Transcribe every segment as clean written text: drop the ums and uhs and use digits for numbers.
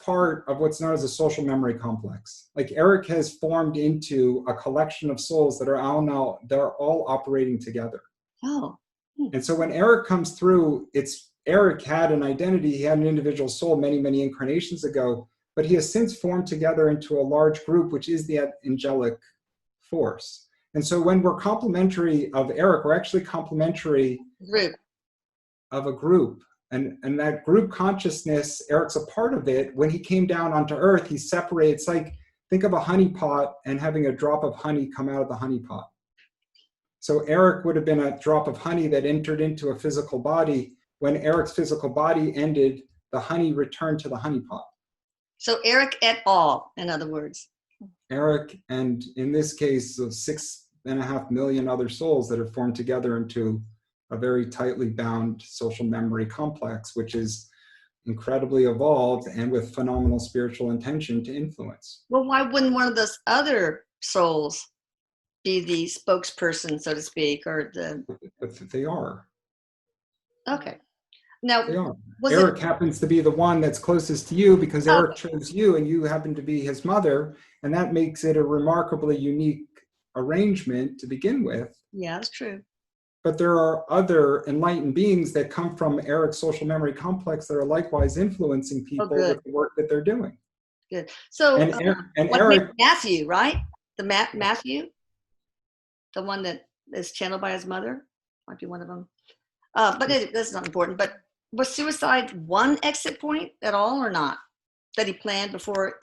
part of what's known as a social memory complex. Like Erik has formed into a collection of souls that are all operating together. Oh. And so when Erik comes through, Erik had an identity, he had an individual soul many, many incarnations ago, but he has since formed together into a large group, which is the angelic force. And so when we're complementary of Erik, we're actually complementary of a group. And that group consciousness, Erik's a part of it. When he came down onto Earth, he separates, like, think of a honey pot and having a drop of honey come out of the honey pot. So Erik would have been a drop of honey that entered into a physical body. When Erik's physical body ended, the honey returned to the honey pot. So Erik et al., in other words. Erik, and in this case, of 6.5 million other souls that are formed together into a very tightly bound social memory complex, which is incredibly evolved and with phenomenal spiritual intention to influence. Well, why wouldn't one of those other souls be the spokesperson, so to speak, or the... But they are. Okay. Now, they are. Erik happens to be the one that's closest to you because Erik chose you and you happen to be his mother, and that makes it a remarkably unique arrangement to begin with. Yeah, that's true. But there are other enlightened beings that come from Erik's social memory complex that are likewise influencing people with the work that they're doing. Good. So, and Erik, Matthew, right? The Matthew, the one that is channeled by his mother, might be one of them. But that's not important. But was suicide one exit point at all, or not? That he planned before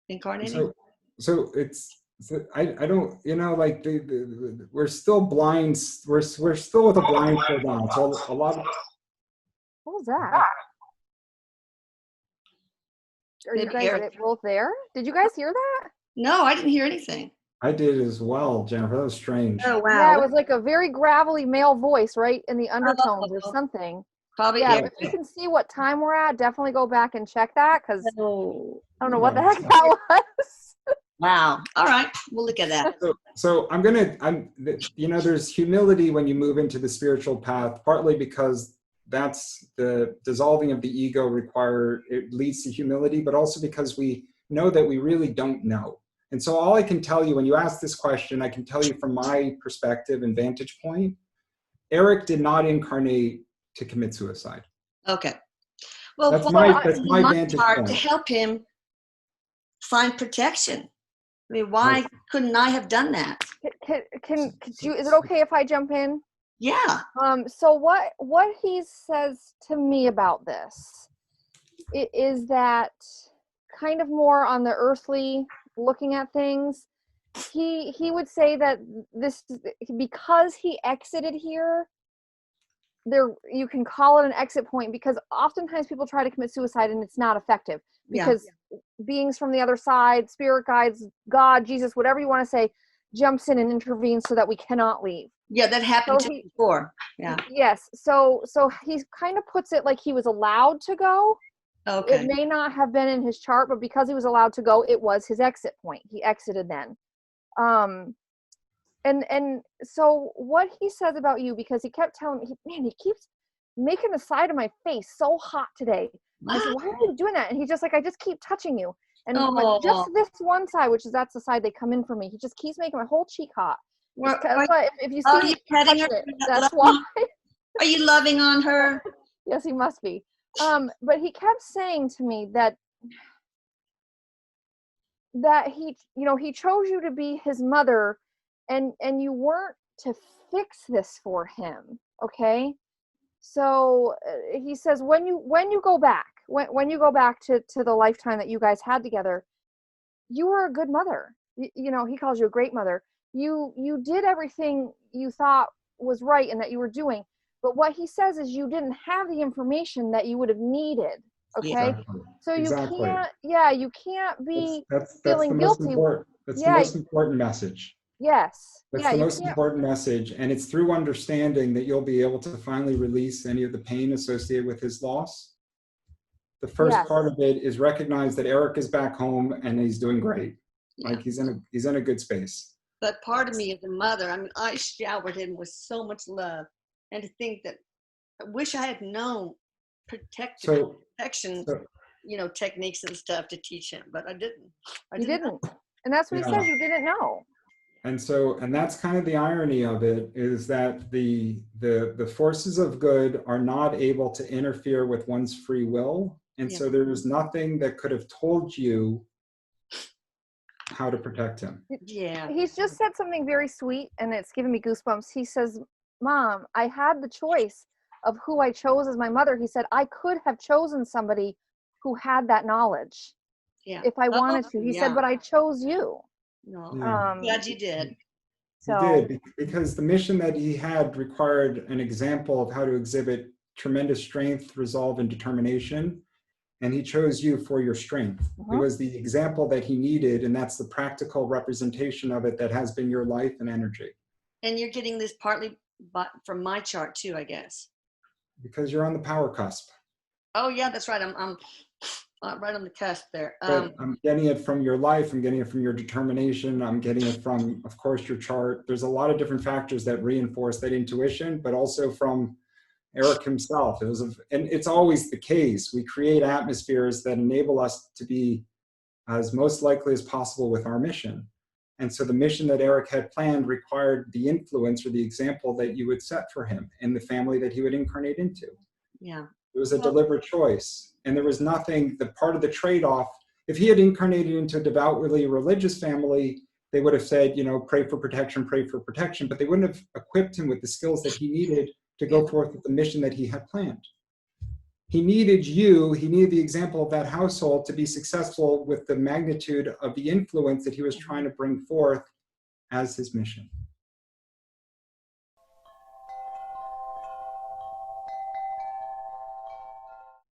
incarnating? So I don't, like we're still blind. We're still with a blindfold on. So a lot of. What was that? Are you guys both there? Did you guys hear that? No, I didn't hear anything. I did as well, Jennifer. That was strange. Oh, wow. Yeah, it was like a very gravelly male voice, right? In the undertones or something. Probably. Yeah, if you can see what time we're at, definitely go back and check that, because I don't know what the heck that was. Wow. All right. We'll look at that. So there's humility when you move into the spiritual path, partly because that's the dissolving of the ego it leads to humility, but also because we know that we really don't know. And so all I can tell you when you ask this question, I can tell you from my perspective and vantage point, Erik did not incarnate to commit suicide. Okay. Well, that's my vantage point. To help him find protection. I mean, why couldn't I have done that? Is it okay if I jump in? Yeah. So what he says to me about this is that kind of more on the earthly looking at things. He would say that this, because he exited here, there you can call it an exit point, because oftentimes people try to commit suicide and it's not effective because beings from the other side, spirit guides, God, Jesus, whatever you want to say, jumps in and intervenes so that we cannot leave. Yeah, that happened to me before. Yeah. Yes. So he kind of puts it like he was allowed to go. Okay. It may not have been in his chart, but because he was allowed to go, it was his exit point. He exited then. And so what he says about you, because he kept telling me, man, he keeps making the side of my face so hot today. I said, why are you doing that? And he's just like, I just keep touching you. And just this one side, that's the side they come in for me. He just keeps making my whole cheek hot. If you see me touch it, that's why. Are you loving on her? Yes, he must be. But he kept saying to me that he chose you to be his mother, and you weren't to fix this for him. Okay. So he says, when you go back to the lifetime that you guys had together, you were a good mother. He calls you a great mother. You did everything you thought was right and that you were doing. But what he says is you didn't have the information that you would have needed. Okay. Exactly. So you can't be feeling guilty. That's the most important message. Yes. That's the most important message. And it's through understanding that you'll be able to finally release any of the pain associated with his loss. The first part of it is recognize that Erik is back home and he's doing great. Yeah. Like he's in a good space. But part of me as a mother, I mean, I showered him with so much love. And to think that I wish I had known protection, techniques and stuff to teach him, but I didn't. You didn't. And that's what he Yeah. says, you didn't know. And that's kind of the irony of it, is that the forces of good are not able to interfere with one's free will. And so there's nothing that could have told you how to protect him. Yeah. He's just said something very sweet, and it's giving me goosebumps. He says, Mom, I had the choice of who I chose as my mother. He said, I could have chosen somebody who had that knowledge if I wanted to. He said, but I chose you. No, Yeah. glad you did. He did, because the mission that he had required an example of how to exhibit tremendous strength, resolve, and determination. And he chose you for your strength. It was the example that he needed, and that's the practical representation of it that has been your life and energy. And you're getting this partly from my chart too, I guess. Because you're on the power cusp. Oh yeah, that's right. I'm right on the cusp there. But I'm getting it from your life. I'm getting it from your determination. I'm getting it from, of course, your chart. There's a lot of different factors that reinforce that intuition, but also from Erik himself. And it's always the case. We create atmospheres that enable us to be as most likely as possible with our mission. And so the mission that Erik had planned required the influence or the example that you would set for him and the family that he would incarnate into. Yeah. It was a deliberate choice. And there was nothing, the part of the trade-off, if he had incarnated into a devoutly religious family, they would have said, pray for protection, but they wouldn't have equipped him with the skills that he needed to go forth with the mission that he had planned. He needed the example of that household to be successful with the magnitude of the influence that he was trying to bring forth as his mission.